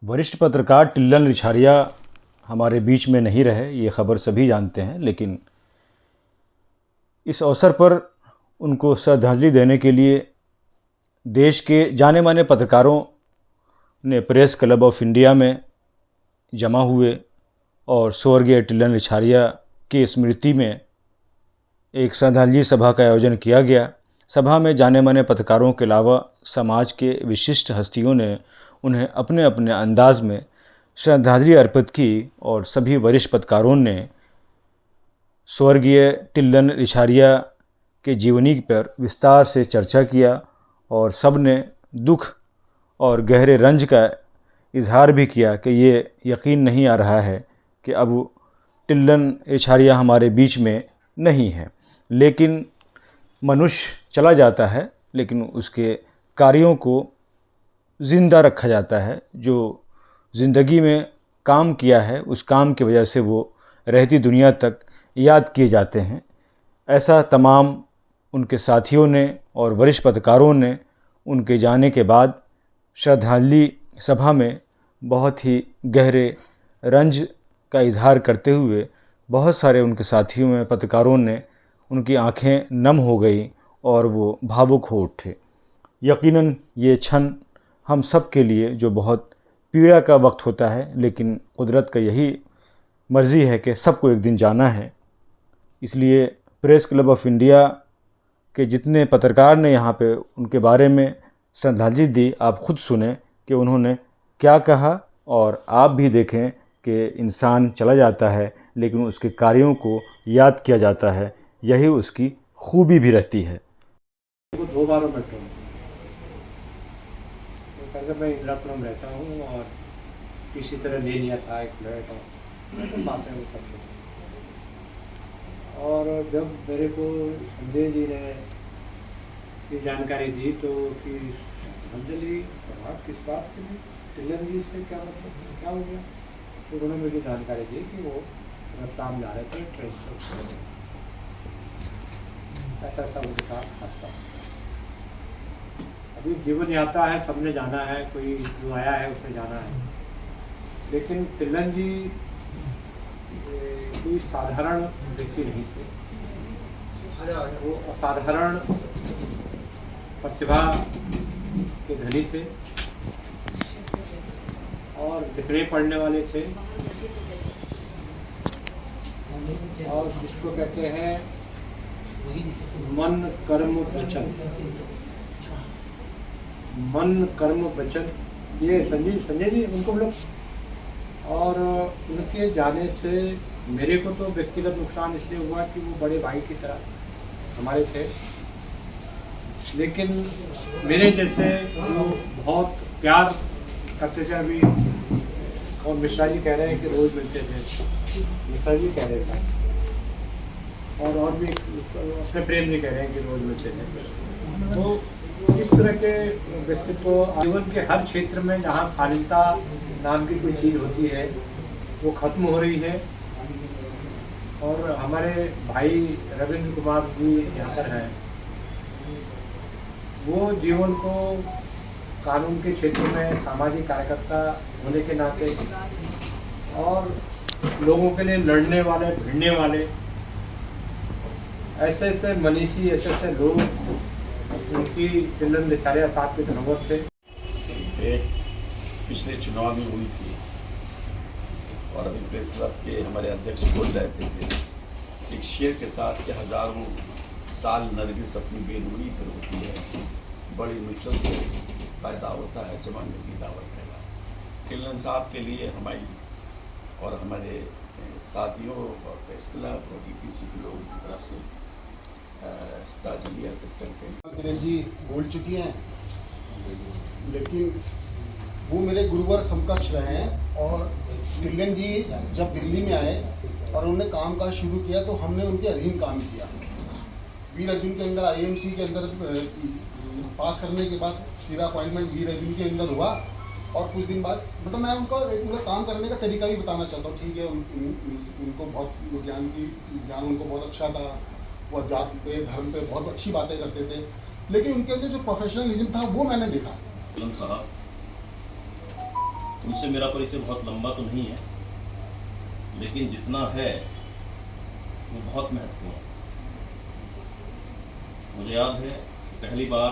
वरिष्ठ पत्रकार टिल्लन रिछारिया हमारे बीच में नहीं रहे, ये ख़बर सभी जानते हैं। लेकिन इस अवसर पर उनको श्रद्धांजलि देने के लिए देश के जाने माने पत्रकारों ने प्रेस क्लब ऑफ इंडिया में जमा हुए और स्वर्गीय टिल्लन रिछारिया की स्मृति में एक श्रद्धांजलि सभा का आयोजन किया गया। सभा में जाने माने पत्रकारों के अलावा समाज के विशिष्ट हस्तियों ने उन्हें अपने अपने अंदाज में श्रद्धांजलि अर्पित की और सभी वरिष्ठ पत्रकारों ने स्वर्गीय टिल्लन रिछारिया के जीवनी पर विस्तार से चर्चा किया और सब ने दुख और गहरे रंज का इजहार भी किया कि ये यकीन नहीं आ रहा है कि अब टिल्लन रिछारिया हमारे बीच में नहीं है। लेकिन मनुष्य चला जाता है, लेकिन उसके कार्यों को ज़िंदा रखा जाता है। जो ज़िंदगी में काम किया है, उस काम की वजह से वो रहती दुनिया तक याद किए जाते हैं। ऐसा तमाम उनके साथियों ने और वरिष्ठ पत्रकारों ने उनके जाने के बाद श्रद्धांजलि सभा में बहुत ही गहरे रंज का इजहार करते हुए बहुत सारे उनके साथियों में पत्रकारों ने उनकी आंखें नम हो गई और वो भावुक हो उठे। यकीनन ये क्षण हम सब के लिए जो बहुत पीड़ा का वक्त होता है, लेकिन कुदरत का यही मर्ज़ी है कि सबको एक दिन जाना है। इसलिए प्रेस क्लब ऑफ इंडिया के जितने पत्रकार ने यहाँ पे उनके बारे में श्रद्धांजलि दी, आप खुद सुने कि उन्होंने क्या कहा और आप भी देखें कि इंसान चला जाता है लेकिन उसके कार्यों को याद किया जाता है। यही उसकी खूबी भी रहती है। दो बार बैठा हूँ तो मैं इंदिरापुरम रहता हूँ और किसी तरह ले लिया था एक फ्लैट और बातें वो करते हैं। और जब मेरे को संजय जी ने ये जानकारी दी तो कि श्रद्धांजलि सभा किस बात के लिए, टिल्लन जी से क्या मतलब क्या हो गया, तो उन्होंने मुझे जानकारी दी कि वो रतलाम जा रहे थे ट्रेन से, ऐसा सब उनका हादसा। अभी जीवन यात्रा है, सबने जाना है, कोई जो आया है उसने जाना है। लेकिन टिल्लन जी कोई साधारण व्यक्ति नहीं थे, वो असाधारण प्रतिभा के धनी थे और लिखने पढ़ने वाले थे और जिसको कहते हैं मन कर्म वचन, मन कर्म वचन, ये संजय जी उनको लोग। और उनके जाने से मेरे को तो व्यक्तिगत नुकसान इसलिए हुआ कि वो बड़े भाई की तरह हमारे थे, लेकिन मेरे जैसे वो बहुत प्यार करते थे। अभी और मिश्रा जी कह रहे हैं कि रोज़ मिलते थे, मिश्रा जी कह रहे थे और भी अपने प्रेम जी कह रहे हैं कि रोज़ मिलते थे। तो इस तरह के व्यक्तित्व जीवन के हर क्षेत्र में जहाँ शालीनता नाम की कोई चीज़ होती है वो खत्म हो रही है। और हमारे भाई रविंद्र कुमार जी यहाँ पर हैं, वो जीवन को कानून के क्षेत्र में सामाजिक कार्यकर्ता होने के नाते और लोगों के लिए लड़ने वाले, भिड़ने वाले ऐसे ऐसे मनीषी, ऐसे ऐसे लोग उनकी टिल्लन रिछारिया साहब के धरोहर थे। एक पिछले चुनाव में हुई थी और अभी प्रेस क्लब के हमारे अध्यक्ष बोल रहे थे कि एक शेर के साथ कि हजारों साल नरगिस अपनी बेनूरी पर होती है, बड़ी मुश्किल से पैदा होता है जमाने की दावत पैदा। टिल्लन साहब के लिए हमारी और हमारे साथियों और प्रेस क्लब और DPC के लोगों की तरफ से श्रद्धांजलि अर्पित करते हैं। किरण जी बोल चुकी हैं, लेकिन वो मेरे गुरुवर समकक्ष रहे हैं। और टिल्लन जी जब दिल्ली में आए और उन्होंने काम काज शुरू किया तो हमने उनके अधीन काम किया। वीर अर्जुन के अंदर IMC के अंदर पास करने के बाद सीधा अपॉइंटमेंट वीर अर्जुन के अंदर हुआ और कुछ दिन बाद मतलब मैं उनका काम करने का तरीका भी बताना चाहता हूँ। ठीक है, उनको बहुत ज्ञान उनको बहुत अच्छा था, वो जात पे धर्म पे बहुत अच्छी बातें करते थे, लेकिन उनके अंदर जो प्रोफेशनलिज्म था वो मैंने देखा। टिल्लन साहब उनसे मेरा परिचय बहुत लंबा तो नहीं है, लेकिन जितना है वो बहुत महत्वपूर्ण है। मुझे याद है पहली बार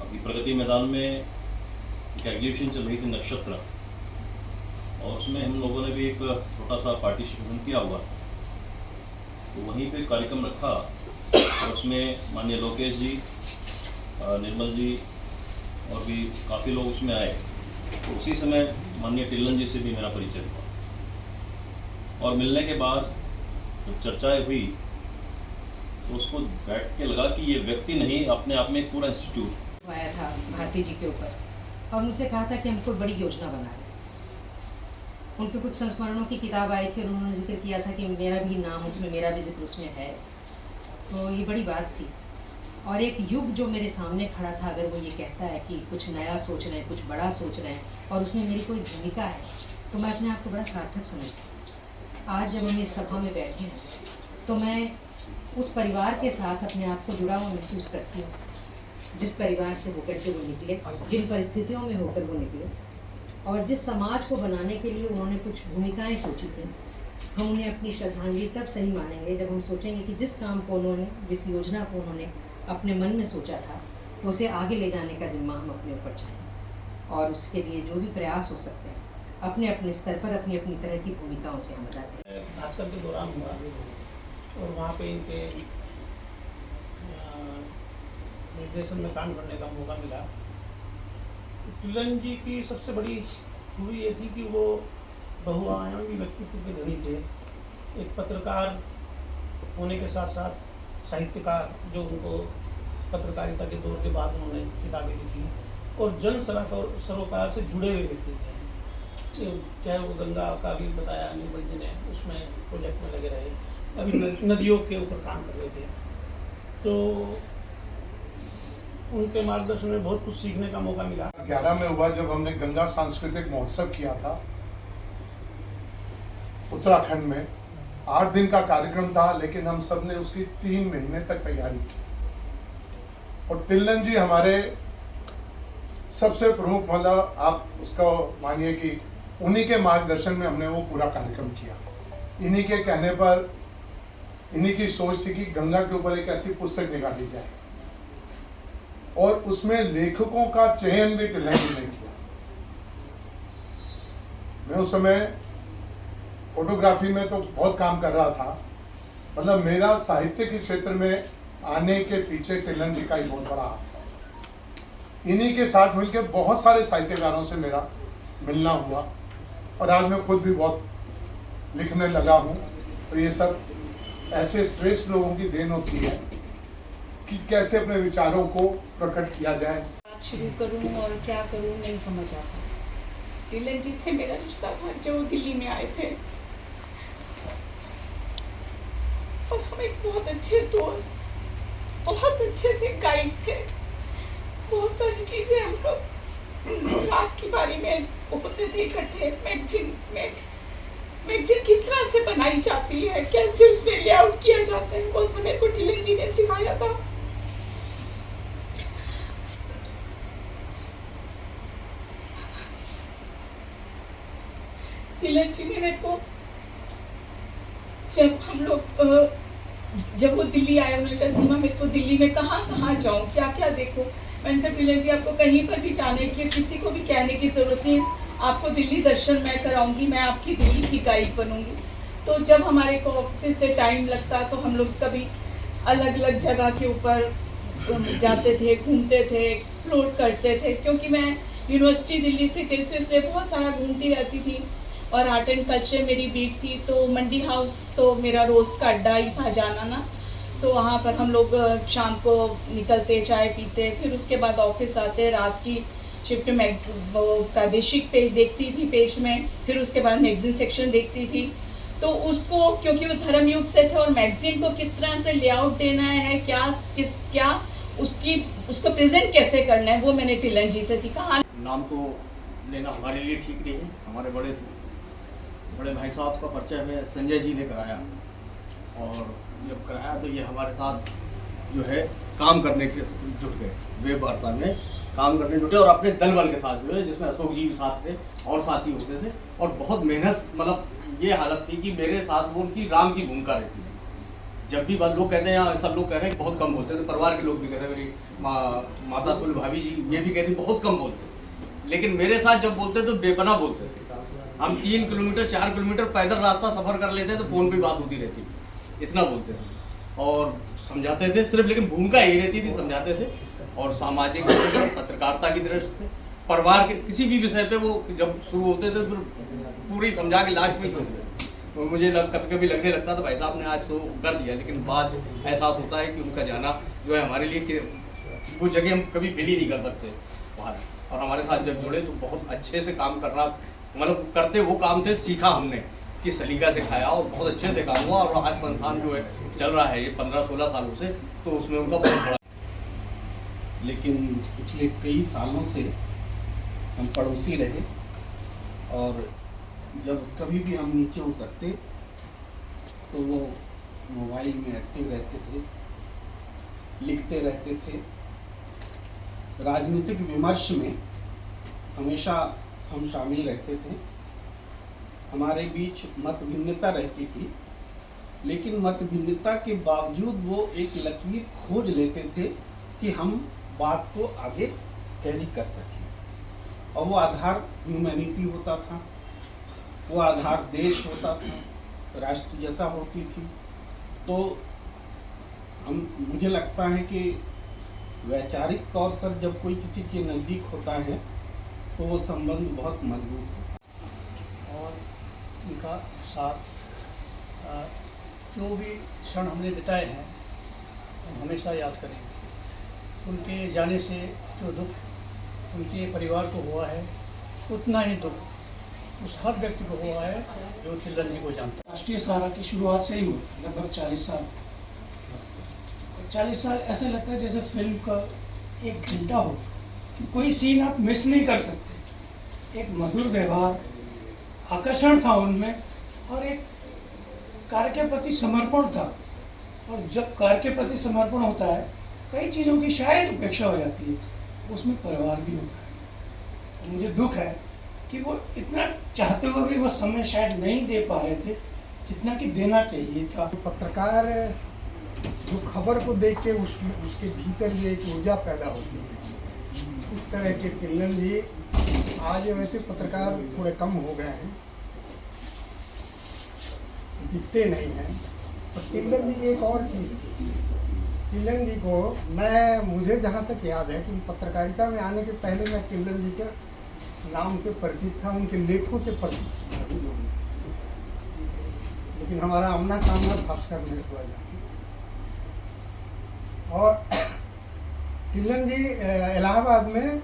अभी प्रगति मैदान में एक एग्जीबिशन चल रही थी नक्षत्र, और उसमें हम लोगों ने भी एक छोटा सा पार्टिसिपेशन किया हुआ, तो वहीं पे कार्यक्रम रखा और उसमें माननीय लोकेश जी, निर्मल जी और भी काफ़ी लोग उसमें आए। तो उसी समय माननीय टिल्लन जी से भी मेरा परिचय हुआ, और मिलने के बाद जब चर्चाएं हुई तो उसको बैठ के लगा कि ये व्यक्ति नहीं, अपने आप में एक पूरा इंस्टीट्यूट आया था भारती जी के ऊपर, और मुझसे कहा था कि हमको बड़ी योजना बना है। उनके कुछ संस्मरणों की किताब आई थी और उन्होंने जिक्र किया था कि मेरा भी नाम उसमें, मेरा भी जिक्र उसमें है। तो ये बड़ी बात थी, और एक युग जो मेरे सामने खड़ा था, अगर वो ये कहता है कि कुछ नया सोच रहे हैं, कुछ बड़ा सोच रहे हैं और उसमें मेरी कोई भूमिका है, तो मैं अपने आप को बड़ा सार्थक समझती हूँ। आज जब हम इस सभा में बैठे हैं तो मैं उस परिवार के साथ अपने आप को जुड़ा हुआ महसूस करती हूँ, जिस परिवार से होकर के वो निकले, जिन परिस्थितियों में होकर वो निकले, और जिस समाज को बनाने के लिए उन्होंने कुछ भूमिकाएं सोची थी। हम उन्हें अपनी श्रद्धांजलि तब सही मानेंगे जब हम सोचेंगे कि जिस काम को उन्होंने, जिस योजना को उन्होंने अपने मन में सोचा था, उसे आगे ले जाने का जिम्मा हम अपने ऊपर चाहें, और उसके लिए जो भी प्रयास हो सकते हैं अपने अपने स्तर पर, अपनी अपनी तरह की भूमिकाओं से हम अदा करें। भास्कर के दौरान हुआ और वहाँ पे इनके निर्देशन में काम करने का मौका मिला। टिल्लन जी की सबसे बड़ी खूबी ये थी कि वो बहुआयामी व्यक्तित्व के धनी थे। एक पत्रकार होने के साथ साथ साहित्यकार, जो उनको पत्रकारिता के दौर के बाद उन्होंने किताबें लिखी, और जन सरोकार से जुड़े हुए व्यक्ति थे। चाहे वो गंगा का भी बताया निर्मल जी ने, उसमें प्रोजेक्ट में लगे रहे, अभी नदियों के ऊपर काम कर रहे थे। तो उनके मार्गदर्शन में बहुत कुछ सीखने का मौका मिला। 11 में हुआ जब हमने गंगा सांस्कृतिक महोत्सव किया था उत्तराखंड में। 8 दिन का कार्यक्रम था, लेकिन हम सब ने उसकी 3 महीने तक तैयारी की, और टिल्लन जी हमारे सबसे प्रमुख, मतलब आप उसको मानिए कि उन्हीं के मार्गदर्शन में हमने वो पूरा कार्यक्रम किया। इन्हीं के कहने पर, इन्हीं की सोच थी कि गंगा के ऊपर एक ऐसी पुस्तक निकाली जाए, और उसमें लेखकों का चयन भी टिल्लन जी ने किया। मैं उस समय फोटोग्राफी में तो बहुत काम कर रहा था, मतलब मेरा साहित्य के क्षेत्र में आने के पीछे टिल्लन जी का ही बहुत बड़ा हाथ था। इन्हीं के साथ मिलकर बहुत सारे साहित्यकारों से मेरा मिलना हुआ, और आज मैं खुद भी बहुत लिखने लगा हूँ। तो ये सब ऐसे श्रेष्ठ लोगों की देन होती है कि कैसे अपने विचारों को प्रकट किया जाए। बात शुरू करूं और क्या करूं नहीं समझ आता। टिल्लन जी से मेरा रिश्ता था जो दिल्ली में आए थे, और हम एक बहुत अच्छे दोस्त, बहुत अच्छे थे, गाइड थे। बहुत सारी चीजें हम लोग रात की बारी में होते थे इकट्ठे। मैगजीन किस तरह से बनाई जाती है, कैसे उसमें लेआउट किया जाता है, वो सब मेरे को टिल्लन जी ने सिखाया था। टिल्लन जी ने मेरे को, जब वो दिल्ली आए, उन्होंने कहा सीमा मैं तो दिल्ली में कहाँ जाऊँ, क्या क्या देखो। मैंने कहा टिल्लन जी आपको कहीं पर भी जाने की, किसी को भी कहने की जरूरत नहीं, आपको दिल्ली दर्शन मैं कराऊंगी, मैं आपकी दिल्ली की गाइड बनूंगी। तो जब हमारे को ऑफिस से टाइम लगता तो हम लोग कभी अलग अलग जगह के ऊपर जाते थे, घूमते थे, एक्सप्लोर करते थे। क्योंकि मैं यूनिवर्सिटी दिल्ली से गई थी, इसलिए बहुत सारा घूमती रहती थी, और आर्ट एंड कल्चर मेरी बीट थी। तो मंडी हाउस तो मेरा रोज़ का अड्डा ही था जाना ना, तो वहाँ पर हम लोग शाम को निकलते, चाय पीते, फिर उसके बाद ऑफिस आते, रात की शिफ्ट में वो प्रादेशिक पेज देखती थी पेज में, फिर उसके बाद मैगजीन सेक्शन देखती थी। तो उसको, क्योंकि वो धर्म युग से थे, और मैगजीन को किस तरह से लेआउट देना है, क्या उसको प्रेजेंट कैसे करना है, वो मैंने टिल्लन जी से सीखा। नाम तो लेना हमारे लिए ठीक नहीं है, हमारे बड़े भाई साहब का परिचय हमें संजय जी ने कराया, और जब कराया तो ये हमारे साथ जो है काम करने के जुट गए वेब वार्ता में। काम करने जुटे और अपने दल बल के साथ जुड़े, जिसमें अशोक जी के साथ थे और साथी होते थे, और बहुत मेहनत, मतलब ये हालत थी कि मेरे साथ वो उनकी राम की भूमिका रहती थी। जब भी लोग कहते हैं, यहाँ सब लोग कह रहे हैं बहुत कम बोलते थे, परिवार के लोग भी कहते हैं, मेरी माता कुल भाभी जी ये भी कहती बहुत कम बोलते थे, लेकिन मेरे साथ जब बोलते तो बेपना बोलते थे। हम 3 किलोमीटर 4 किलोमीटर पैदल रास्ता सफ़र कर लेते तो फ़ोन पे बात होती रहती थी, इतना बोलते थे और समझाते थे सिर्फ, लेकिन भूमिका यही रहती थी, समझाते थे। और सामाजिक पत्रकारिता की दृष्टि से परिवार के किसी भी विषय पे वो जब शुरू होते थे तो पूरी समझा के लास्ट में छोड़ते थे। तो मुझे कभी कभी लगने लगता था भाई साहब ने आज तो कर दिया, लेकिन बाद एहसास होता है कि उनका जाना जो है हमारे लिए वो जगह हम कभी फिल ही नहीं कर सकते बाहर। और हमारे साथ जब जुड़े तो बहुत अच्छे से काम करना, मतलब करते वो काम थे, सीखा हमने कि सलीका सिखाया और बहुत अच्छे से काम हुआ। और आज संस्थान जो है चल रहा है ये 15-16 सालों से, तो उसमें उनका बहुत बड़ा। लेकिन पिछले कई सालों से हम पड़ोसी रहे और जब कभी भी हम नीचे उतरते तो वो मोबाइल में एक्टिव रहते थे, लिखते रहते थे। राजनीतिक विमर्श में हमेशा हम शामिल रहते थे। हमारे बीच मत भिन्नता रहती थी, लेकिन मत भिन्नता के बावजूद वो एक लकीर खोज लेते थे कि हम बात को आगे कैरी कर सकें। और वो आधार ह्यूमैनिटी होता था, वो आधार देश होता था, राष्ट्रीयता होती थी। तो मुझे लगता है कि वैचारिक तौर पर जब कोई किसी के नज़दीक होता है तो वो संबंध बहुत मजबूत होता है। और उनका साथ जो भी क्षण हमने बिताए हैं हम हमेशा याद करेंगे। उनके जाने से जो दुख उनके परिवार को हुआ है, उतना ही दुख उस हर व्यक्ति को हुआ है जो तिल्लन जी को जानता है। राष्ट्रीय सहारा की शुरुआत से ही हुई थी, लगभग 40 साल। 40 साल ऐसे लगता है जैसे फिल्म का एक घंटा हो, कि कोई सीन आप मिस नहीं कर सकते। एक मधुर व्यवहार, आकर्षण था उनमें और एक कार्य के प्रति समर्पण था। और जब कार्य के प्रति समर्पण होता है, कई चीज़ों की शायद उपेक्षा हो जाती है, उसमें परिवार भी होता है। मुझे दुख है कि वो इतना चाहते हुए भी वो समय शायद नहीं दे पा रहे थे जितना कि देना चाहिए था। पत्रकार जो खबर को देख के उसके भीतर भी एक ऊर्जा पैदा होती है, उस तरह के तिल्लन जी। आज वैसे पत्रकार थोड़े कम हो गए हैं, दिखते नहीं हैं, पर तिल्लन जी एक और चीज़ थी। तिल्लन जी को मुझे जहाँ तक याद है कि पत्रकारिता में आने के पहले मैं तिल्लन जी के नाम से परिचित था, उनके लेखों से परिचित था, लेकिन हमारा आमना सामना भास्कर में हुआ जाता। और तिल्लन जी इलाहाबाद में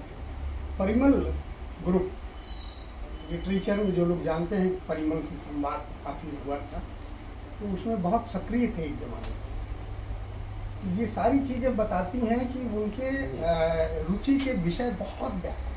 परिमल ग्रुप लिटरेचर में जो लोग जानते हैं, परिमल से संवाद काफ़ी हुआ था, तो उसमें बहुत सक्रिय थे एक ज़माने में। ये सारी चीज़ें बताती हैं कि उनके रुचि के विषय बहुत व्यापक